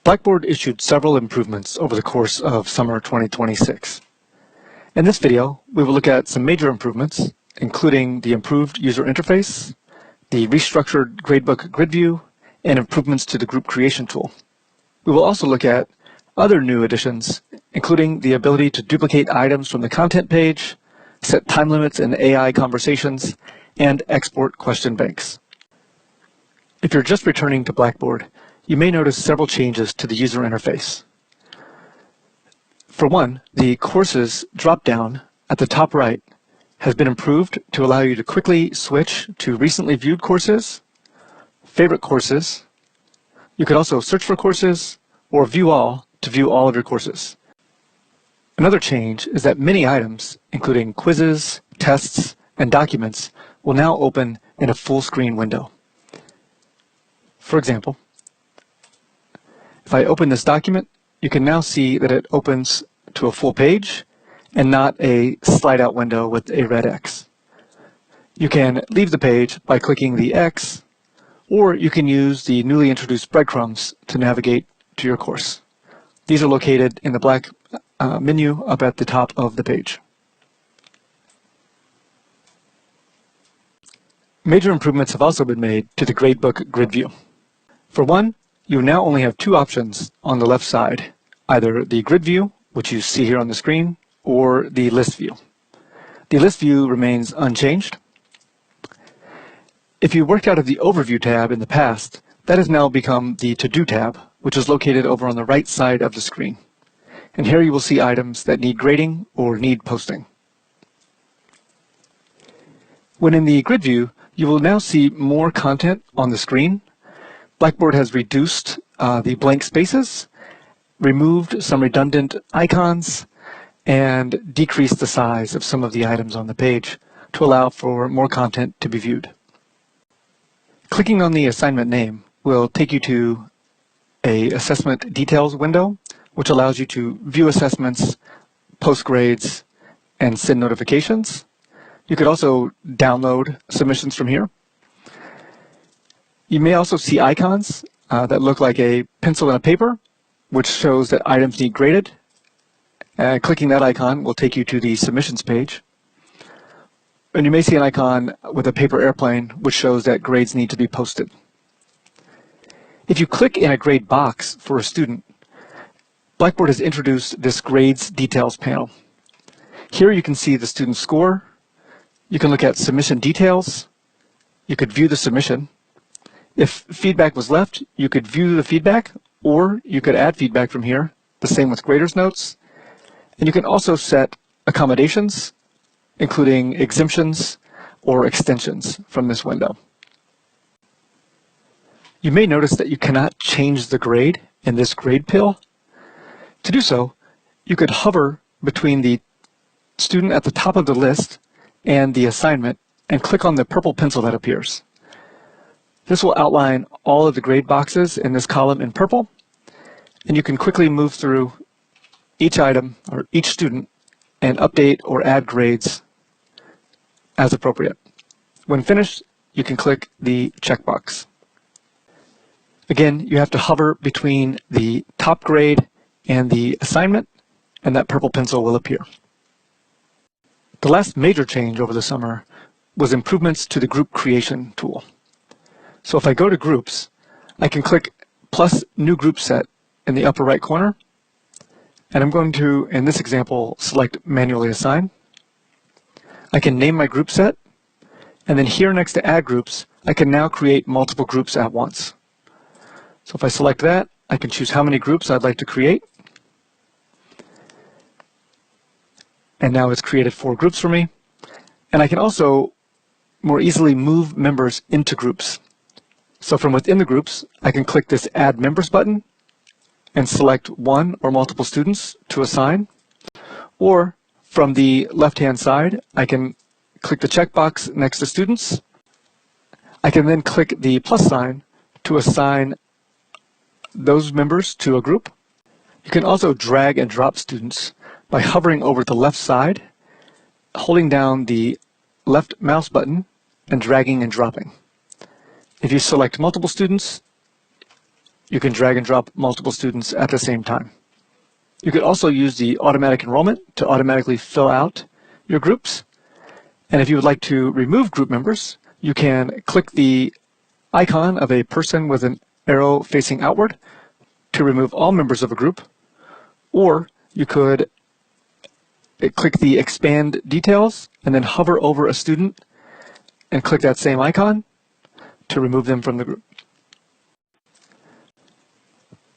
Blackboard issued several improvements over the course of summer 2026. In this video, we will look at some major improvements, including the improved user interface, the restructured gradebook grid view, and improvements to the group creation tool. We will also look at other new additions, including the ability to duplicate items from the content page, set time limits in AI conversations, and export question banks. If you're just returning to Blackboard, you may notice several changes to the user interface. For one, the Courses drop-down at the top right has been improved to allow you to quickly switch to recently viewed courses, favorite courses. You could also search for courses or view all to view all of your courses. Another change is that many items, including quizzes, tests, and documents, will now open in a full screen window. For example, if I open this document, you can now see that it opens to a full page and not a slide out window with a red X. You can leave the page by clicking the X, or you can use the newly introduced breadcrumbs to navigate to your course. These are located in the black menu up at the top of the page. Major improvements have also been made to the gradebook grid view. For one, you now only have two options on the left side, either the grid view, which you see here on the screen, or the list view. The list view remains unchanged. If you worked out of the Overview tab in the past, that has now become the To Do tab, which is located over on the right side of the screen. And here you will see items that need grading or need posting. When in the grid view, you will now see more content on the screen. Blackboard has reduced the blank spaces, removed some redundant icons, and decreased the size of some of the items on the page to allow for more content to be viewed. Clicking on the assignment name will take you to an assessment details window, which allows you to view assessments, post grades, and send notifications. You could also download submissions from here. You may also see icons that look like a pencil and a paper, which shows that items need graded. Clicking that icon will take you to the submissions page. And you may see an icon with a paper airplane, which shows that grades need to be posted. If you click in a grade box for a student, Blackboard has introduced this grades details panel. Here you can see the student's score. You can look at submission details. You could view the submission. If feedback was left, you could view the feedback, or you could add feedback from here. The same with graders' notes. And you can also set accommodations, including exemptions or extensions from this window. You may notice that you cannot change the grade in this grade pill. To do so, you could hover between the student at the top of the list and the assignment and click on the purple pencil that appears. This will outline all of the grade boxes in this column in purple, and you can quickly move through each item or each student and update or add grades as appropriate. When finished, you can click the checkbox. Again, you have to hover between the top grade and the assignment, and that purple pencil will appear. The last major change over the summer was improvements to the group creation tool. So if I go to groups, I can click plus new group set in the upper right corner, and I'm going to, in this example, select manually assign. I can name my group set, and then here next to add groups, I can now create multiple groups at once. So if I select that, I can choose how many groups I'd like to create. And now it's created 4 groups for me. And I can also more easily move members into groups. So from within the groups, I can click this Add Members button and select one or multiple students to assign. Or from the left-hand side, I can click the checkbox next to students. I can then click the plus sign to assign those members to a group. You can also drag and drop students by hovering over the left side, holding down the left mouse button, and dragging and dropping. If you select multiple students, you can drag and drop multiple students at the same time. You could also use the automatic enrollment to automatically fill out your groups. And if you would like to remove group members, you can click the icon of a person with an arrow facing outward to remove all members of a group, or you could click the expand details and then hover over a student and click that same icon to remove them from the group.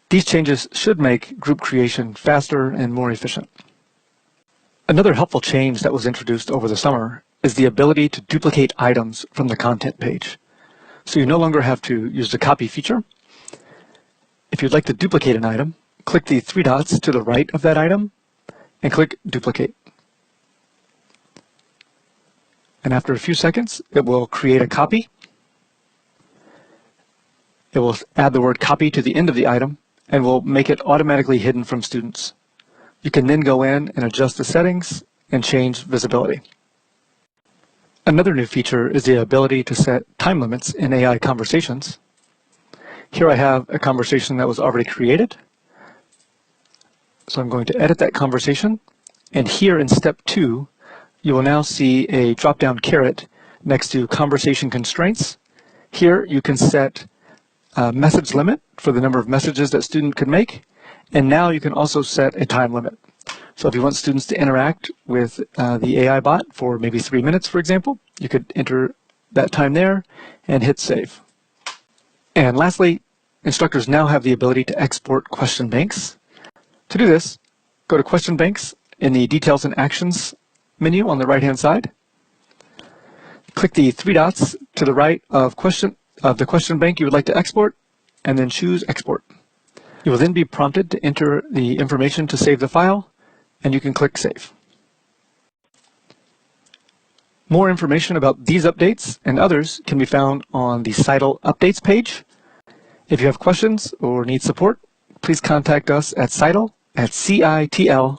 These changes should make group creation faster and more efficient. Another helpful change that was introduced over the summer is the ability to duplicate items from the content page. So you no longer have to use the copy feature. If you'd like to duplicate an item, click the three dots to the right of that item and click Duplicate. And after a few seconds, it will create a copy. It will add the word copy to the end of the item and will make it automatically hidden from students. You can then go in and adjust the settings and change visibility. Another new feature is the ability to set time limits in AI conversations. Here I have a conversation that was already created. So I'm going to edit that conversation. And here in step 2, you will now see a drop-down caret next to conversation constraints. Here you can set a message limit for the number of messages that student could make. And now you can also set a time limit. So if you want students to interact with the AI bot for maybe 3 minutes, for example, you could enter that time there and hit save. And lastly, instructors now have the ability to export question banks. To do this, go to Question Banks in the Details and Actions menu on the right-hand side. Click the three dots to the right of the question bank you would like to export, and then choose Export. You will then be prompted to enter the information to save the file, and you can click Save. More information about these updates and others can be found on the CITL Updates page. If you have questions or need support, please contact us at CITL at citl@niu.edu.